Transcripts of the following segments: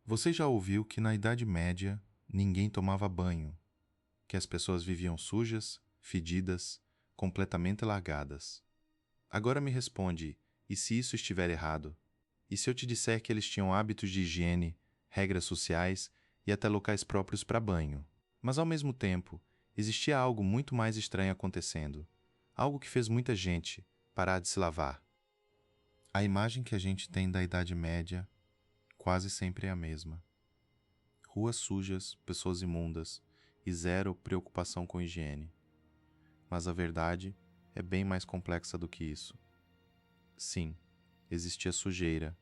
Você já ouviu que na Idade Média ninguém tomava banho, que as pessoas viviam sujas, fedidas, completamente largadas. Agora me responde, e se isso estiver errado? E se eu te disser que eles tinham hábitos de higiene, regras sociais e até locais próprios para banho? Mas ao mesmo tempo, existia algo muito mais estranho acontecendo, algo que fez muita gente parar de se lavar. A imagem que a gente tem da Idade Média quase sempre é a mesma. Ruas sujas, pessoas imundas e zero preocupação com higiene. Mas a verdade é bem mais complexa do que isso. Sim, existia sujeira,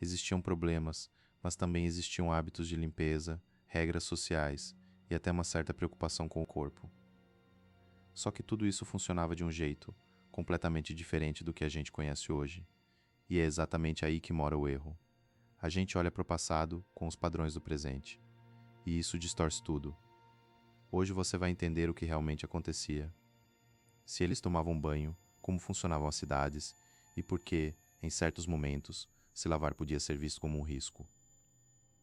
existiam problemas, mas também existiam hábitos de limpeza, regras sociais e até uma certa preocupação com o corpo. Só que tudo isso funcionava de um jeito completamente diferente do que a gente conhece hoje. E é exatamente aí que mora o erro. A gente olha para o passado com os padrões do presente. E isso distorce tudo. Hoje você vai entender o que realmente acontecia. Se eles tomavam banho, como funcionavam as cidades e por que, em certos momentos, se lavar podia ser visto como um risco.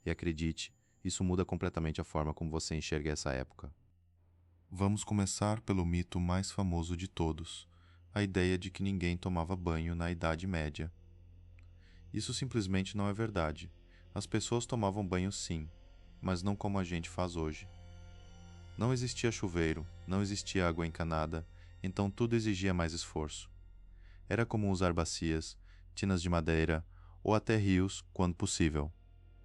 E acredite, isso muda completamente a forma como você enxerga essa época. Vamos começar pelo mito mais famoso de todos, a ideia de que ninguém tomava banho na Idade Média. Isso simplesmente não é verdade. As pessoas tomavam banho sim, mas não como a gente faz hoje. Não existia chuveiro, não existia água encanada, então tudo exigia mais esforço. Era comum usar bacias, tinas de madeira ou até rios, quando possível.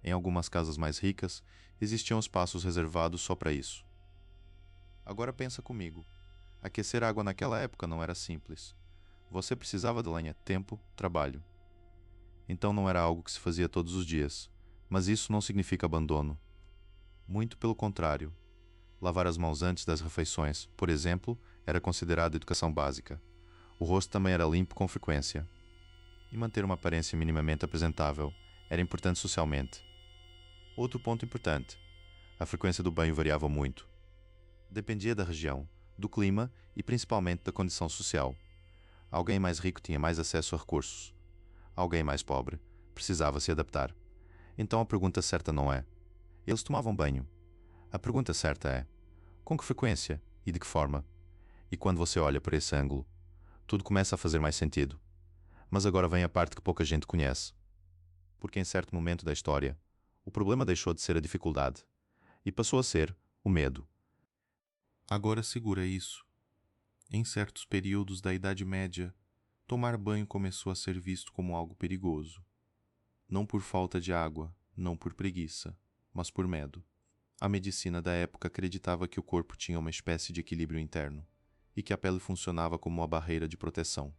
Em algumas casas mais ricas, existiam espaços reservados só para isso. Agora pensa comigo. Aquecer água naquela época não era simples. Você precisava de lenha, tempo, trabalho. Então não era algo que se fazia todos os dias, mas isso não significa abandono. Muito pelo contrário. Lavar as mãos antes das refeições, por exemplo, era considerado educação básica. O rosto também era limpo com frequência. E manter uma aparência minimamente apresentável era importante socialmente. Outro ponto importante: a frequência do banho variava muito. Dependia da região, do clima e principalmente da condição social. Alguém mais rico tinha mais acesso a recursos. Alguém mais pobre precisava se adaptar. Então a pergunta certa não é: eles tomavam banho? A pergunta certa é: com que frequência e de que forma? E quando você olha por esse ângulo, tudo começa a fazer mais sentido. Mas agora vem a parte que pouca gente conhece. Porque em certo momento da história, o problema deixou de ser a dificuldade e passou a ser o medo. Agora segura isso. Em certos períodos da Idade Média, tomar banho começou a ser visto como algo perigoso. Não por falta de água, não por preguiça, mas por medo. A medicina da época acreditava que o corpo tinha uma espécie de equilíbrio interno e que a pele funcionava como uma barreira de proteção.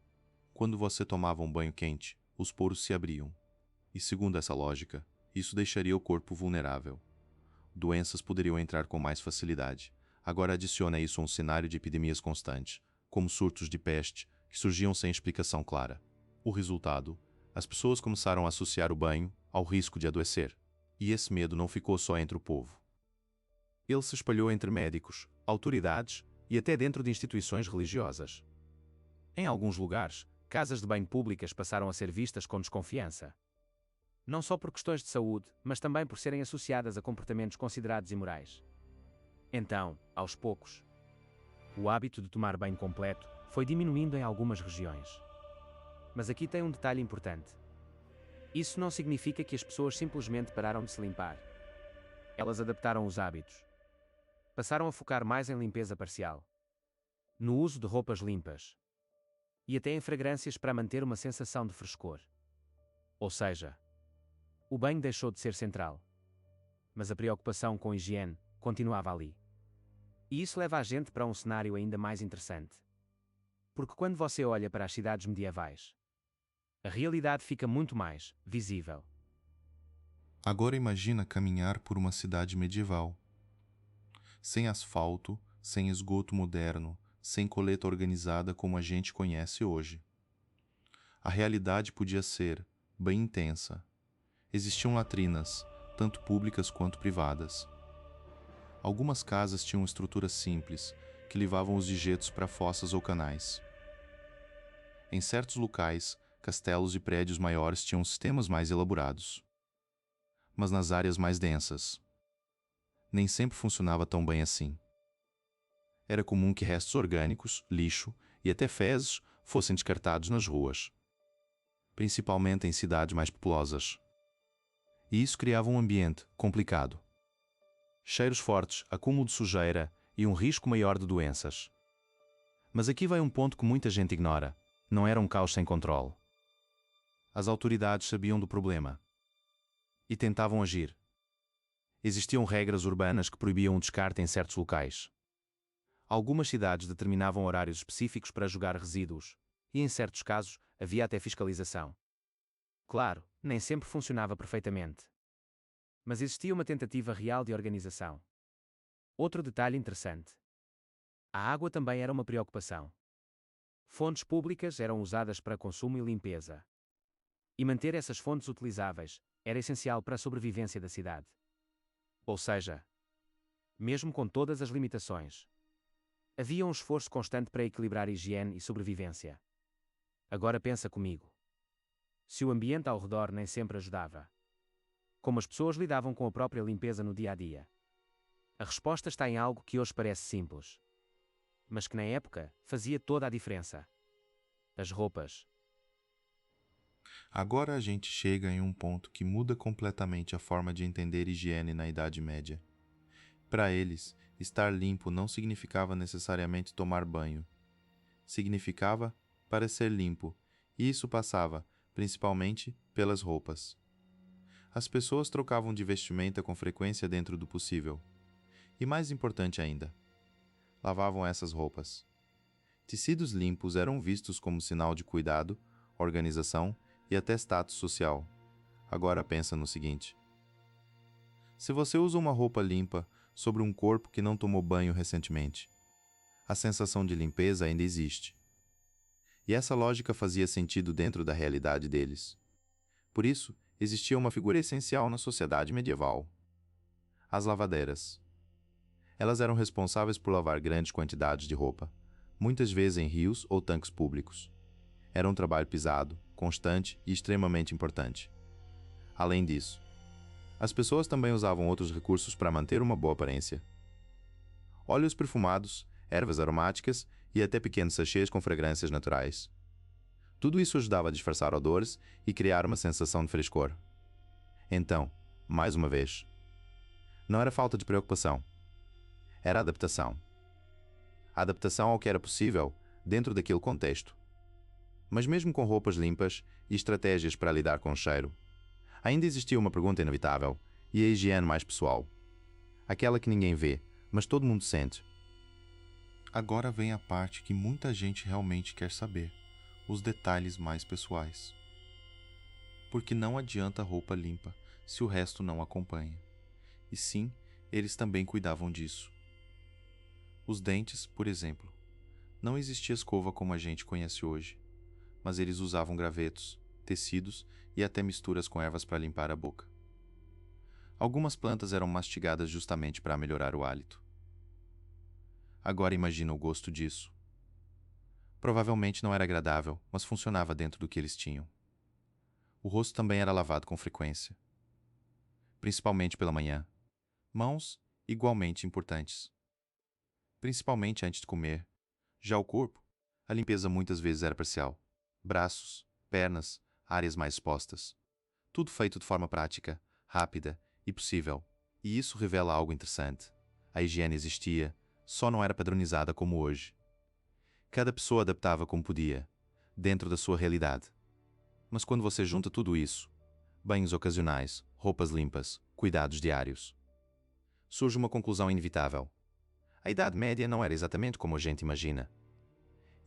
Quando você tomava um banho quente, os poros se abriam. E segundo essa lógica, isso deixaria o corpo vulnerável. Doenças poderiam entrar com mais facilidade. Agora adiciona a isso um cenário de epidemias constantes, como surtos de peste, que surgiam sem explicação clara. O resultado: as pessoas começaram a associar o banho ao risco de adoecer. E esse medo não ficou só entre o povo. Ele se espalhou entre médicos, autoridades e até dentro de instituições religiosas. Em alguns lugares, casas de banho públicas passaram a ser vistas com desconfiança. Não só por questões de saúde, mas também por serem associadas a comportamentos considerados imorais. Então, aos poucos, o hábito de tomar banho completo foi diminuindo em algumas regiões. Mas aqui tem um detalhe importante. Isso não significa que as pessoas simplesmente pararam de se limpar. Elas adaptaram os hábitos. Passaram a focar mais em limpeza parcial, no uso de roupas limpas e até em fragrâncias para manter uma sensação de frescor. Ou seja, o banho deixou de ser central, mas a preocupação com a higiene continuava ali. E isso leva a gente para um cenário ainda mais interessante. Porque quando você olha para as cidades medievais, a realidade fica muito mais visível. Agora imagina caminhar por uma cidade medieval. Sem asfalto, sem esgoto moderno, sem coleta organizada como a gente conhece hoje. A realidade podia ser bem intensa. Existiam latrinas, tanto públicas quanto privadas. Algumas casas tinham estruturas simples, que levavam os dejetos para fossas ou canais. Em certos locais, castelos e prédios maiores tinham sistemas mais elaborados. mas nas áreas mais densas. Nem sempre funcionava tão bem assim. Era comum que restos orgânicos, lixo e até fezes fossem descartados nas ruas, principalmente em cidades mais populosas. E isso criava um ambiente complicado. Cheiros fortes, acúmulo de sujeira e um risco maior de doenças. Mas aqui vai um ponto que muita gente ignora. Não era um caos sem controle. As autoridades sabiam do problema e tentavam agir. Existiam regras urbanas que proibiam o descarte em certos locais. Algumas cidades determinavam horários específicos para jogar resíduos, e em certos casos havia até fiscalização. Claro, nem sempre funcionava perfeitamente. Mas existia uma tentativa real de organização. Outro detalhe interessante. A água também era uma preocupação. Fontes públicas eram usadas para consumo e limpeza. E manter essas fontes utilizáveis era essencial para a sobrevivência da cidade. Ou seja, mesmo com todas as limitações, havia um esforço constante para equilibrar higiene e sobrevivência. Agora pensa comigo. Se o ambiente ao redor nem sempre ajudava, como as pessoas lidavam com a própria limpeza no dia a dia? A resposta está em algo que hoje parece simples, mas que na época fazia toda a diferença. As roupas. Agora a gente chega em um ponto que muda completamente a forma de entender higiene na Idade Média. Para eles, estar limpo não significava necessariamente tomar banho. Significava parecer limpo, e isso passava, principalmente, pelas roupas. As pessoas trocavam de vestimenta com frequência dentro do possível. E mais importante ainda, lavavam essas roupas. Tecidos limpos eram vistos como sinal de cuidado, organização e até status social. Agora pensa no seguinte: se você usa uma roupa limpa sobre um corpo que não tomou banho recentemente, a sensação de limpeza ainda existe. E essa lógica fazia sentido dentro da realidade deles. Por isso, existia uma figura essencial na sociedade medieval: as lavadeiras. Elas eram responsáveis por lavar grandes quantidades de roupa, muitas vezes em rios ou tanques públicos. Era um trabalho pesado, constante e extremamente importante. Além disso, as pessoas também usavam outros recursos para manter uma boa aparência. Óleos perfumados, ervas aromáticas e até pequenos sachês com fragrâncias naturais. Tudo isso ajudava a disfarçar odores e criar uma sensação de frescor. Então, mais uma vez, não era falta de preocupação. Era adaptação. Adaptação ao que era possível dentro daquele contexto. Mas mesmo com roupas limpas e estratégias para lidar com o cheiro, ainda existia uma pergunta inevitável, e a higiene mais pessoal. Aquela que ninguém vê, mas todo mundo sente. Agora vem a parte que muita gente realmente quer saber, os detalhes mais pessoais. Porque não adianta roupa limpa se o resto não acompanha. E sim, eles também cuidavam disso. Os dentes, por exemplo. Não existia escova como a gente conhece hoje, mas eles usavam gravetos, tecidos e até misturas com ervas para limpar a boca. Algumas plantas eram mastigadas justamente para melhorar o hálito. Agora imagina o gosto disso. Provavelmente não era agradável, mas funcionava dentro do que eles tinham. O rosto também era lavado com frequência, principalmente pela manhã. Mãos, igualmente importantes, principalmente antes de comer. Já o corpo, a limpeza muitas vezes era parcial. Braços, pernas, áreas mais expostas. Tudo feito de forma prática, rápida e possível. E isso revela algo interessante. A higiene existia, só não era padronizada como hoje. Cada pessoa adaptava como podia, dentro da sua realidade. Mas quando você junta tudo isso, banhos ocasionais, roupas limpas, cuidados diários, surge uma conclusão inevitável. A Idade Média não era exatamente como a gente imagina.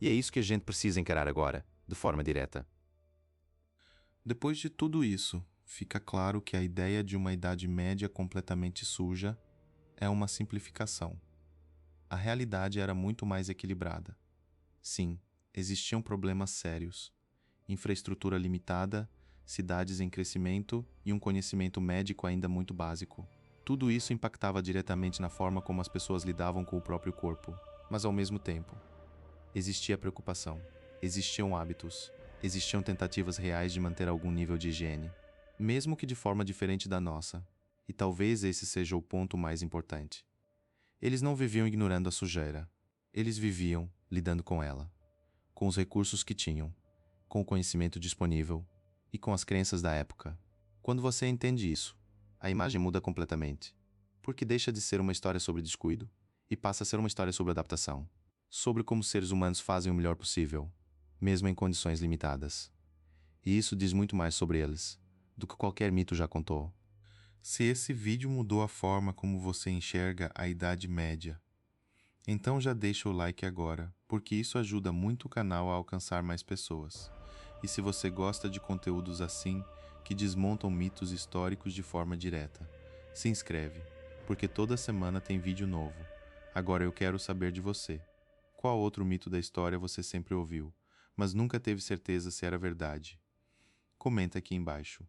E é isso que a gente precisa encarar agora, de forma direta. Depois de tudo isso, fica claro que a ideia de uma Idade Média completamente suja é uma simplificação. A realidade era muito mais equilibrada. Sim, existiam problemas sérios. Infraestrutura limitada, cidades em crescimento e um conhecimento médico ainda muito básico. Tudo isso impactava diretamente na forma como as pessoas lidavam com o próprio corpo. Mas ao mesmo tempo, existia preocupação, existiam hábitos, existiam tentativas reais de manter algum nível de higiene. mesmo que de forma diferente da nossa, e talvez esse seja o ponto mais importante. Eles não viviam ignorando a sujeira. Eles viviam lidando com ela, com os recursos que tinham, com o conhecimento disponível e com as crenças da época. Quando você entende isso, a imagem muda completamente, porque deixa de ser uma história sobre descuido e passa a ser uma história sobre adaptação, sobre como seres humanos fazem o melhor possível, mesmo em condições limitadas. E isso diz muito mais sobre eles do que qualquer mito já contou. Se esse vídeo mudou a forma como você enxerga a Idade Média, então já deixa o like agora, porque isso ajuda muito o canal a alcançar mais pessoas. E se você gosta de conteúdos assim, que desmontam mitos históricos de forma direta, se inscreve, porque toda semana tem vídeo novo. Agora eu quero saber de você. Qual outro mito da história você sempre ouviu, mas nunca teve certeza se era verdade? Comenta aqui embaixo.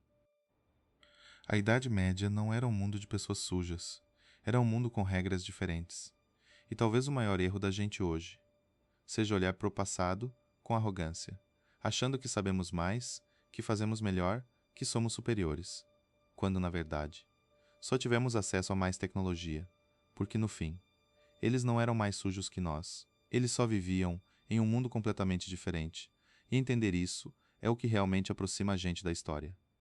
A Idade Média não era um mundo de pessoas sujas. Era um mundo com regras diferentes. E talvez o maior erro da gente hoje seja olhar para o passado com arrogância, achando que sabemos mais, que fazemos melhor, que somos superiores, quando, na verdade, só tivemos acesso a mais tecnologia, porque, no fim, eles não eram mais sujos que nós. Eles só viviam em um mundo completamente diferente. E entender isso é o que realmente aproxima a gente da história.